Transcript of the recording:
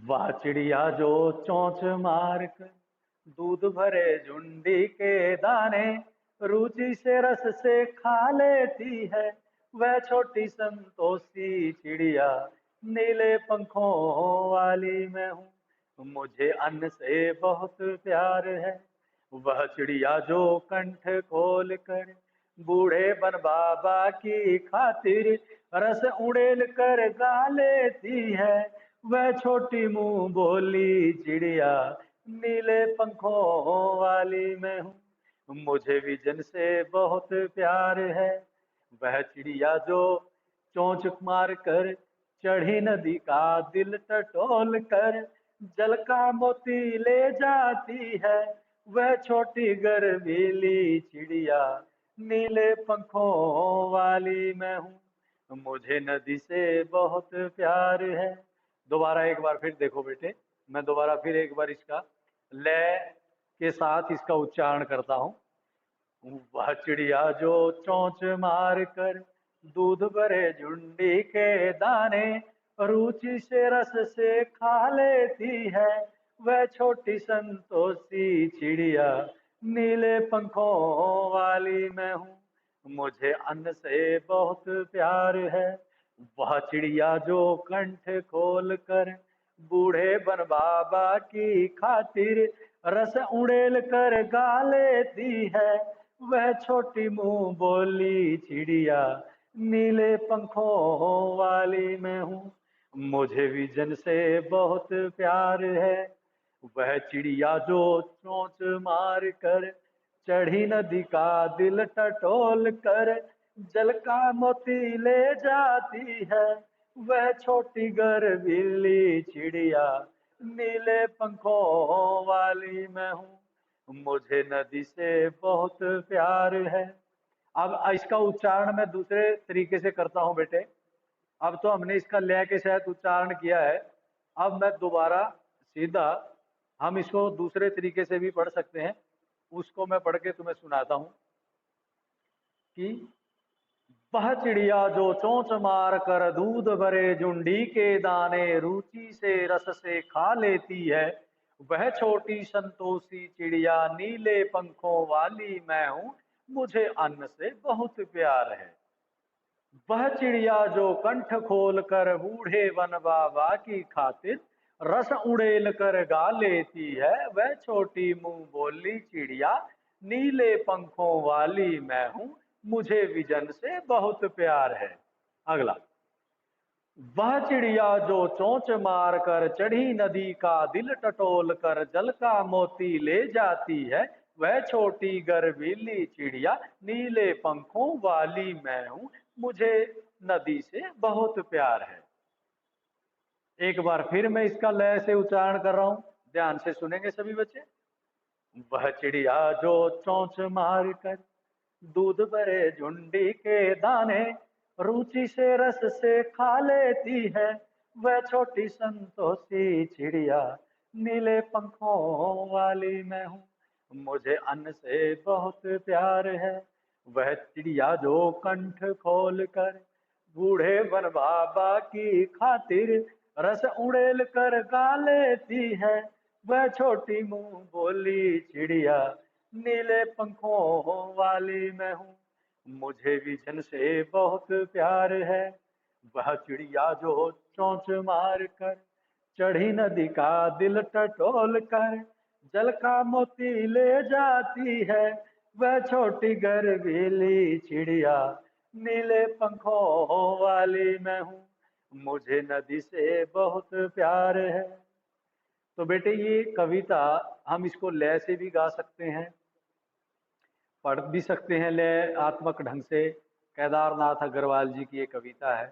वह चिड़िया जो चोंच मार कर दूध भरे झुंडी के दाने रुचि से रस से खा लेती है, वह छोटी संतोषी चिड़िया नीले पंखों वाली मैं हूँ, मुझे अन्न से बहुत प्यार है। वह चिड़िया जो कंठ खोल कर बूढ़े बन बाबा की खातिर रस उड़ेल कर गा लेती है, वह छोटी मुंह बोली चिड़िया नीले पंखों वाली मैं हूँ, मुझे विजन से बहुत प्यार है। वह चिड़िया जो चोंच मार कर चढ़ी नदी का दिल टटोल कर जल का मोती ले जाती है, वह छोटी गर्वीली चिड़िया नीले पंखों वाली मैं हूँ, मुझे नदी से बहुत प्यार है। दोबारा एक बार फिर देखो बेटे, मैं दोबारा फिर एक बार इसका लय के साथ इसका उच्चारण करता हूँ। वह चिड़िया जो चोंच मार कर दूध भरे झुंडी के दाने रुचि से रस से खा लेती है, वह छोटी संतोषी चिड़िया नीले पंखों वाली मैं हूँ, मुझे अन्न से बहुत प्यार है। वह चिड़िया जो कंठ खोल कर बूढ़े बन बाबा की खातिर रस उड़ेल कर गा लेती है, वह छोटी मुंह बोली चिड़िया नीले पंखों वाली मैं हूँ, मुझे विजन से बहुत प्यार है। वह चिड़िया जो चोंच मार कर चढ़ी नदी का दिल टटोल कर जल का मोती ले जाती है, वह छोटी गर्वीली चिड़िया नीले पंखों वाली मैं हूँ, मुझे नदी से बहुत प्यार है। अब इसका उच्चारण मैं दूसरे तरीके से करता हूँ बेटे। अब तो हमने इसका लय के साथ उच्चारण किया है, अब मैं दोबारा सीधा, हम इसको दूसरे तरीके से भी पढ़ सकते हैं, उसको मैं पढ़ के तुम्हें सुनाता हूँ कि वह चिड़िया जो चोंच मार कर दूध भरे झुंडी के दाने रुचि से रस से खा लेती है, वह छोटी संतोषी चिड़िया नीले पंखों वाली मैं हूँ, मुझे अन्न से बहुत प्यार है। वह चिड़िया जो कंठ खोल कर बूढ़े वन बाबा की खातिर रस उड़ेल कर गा लेती है, वह छोटी मुंह बोली चिड़िया नीले पंखों वाली मैं हूँ, मुझे विजन से बहुत प्यार है। अगला, वह चिड़िया जो चोंच मार कर चढ़ी नदी का दिल टटोल कर जल का मोती ले जाती है, वह छोटी गर्वीली चिड़िया नीले पंखों वाली मैं हूँ, मुझे नदी से बहुत प्यार है। एक बार फिर मैं इसका लय से उच्चारण कर रहा हूँ, ध्यान से सुनेंगे सभी बच्चे। वह चिड़िया जो चोंच मार कर दूध भरे झुंडी के दाने रुचि से रस से खा लेती है, वह छोटी संतोषी चिड़िया नीले पंखों वाली मैं हूँ, मुझे अन्न से बहुत प्यार है। वह चिड़िया जो कंठ खोल कर बूढ़े वन बाबा की खातिर रस उड़ेल कर गा लेती है, वह छोटी मुंह बोली चिड़िया नीले पंखों वाली मैं हूँ, मुझे विजन से बहुत प्यार है। वह चिड़िया जो चोंच मार कर चढ़ी नदी का दिल टटोल कर जल का मोती ले जाती है, वह छोटी गर्वीली चिड़िया नीले पंखों वाली मैं हूँ, मुझे नदी से बहुत प्यार है। तो बेटे ये कविता हम इसको लय से भी गा सकते हैं, पढ़ भी सकते हैं लय आत्मक ढंग से। केदारनाथ अग्रवाल जी की ये कविता है।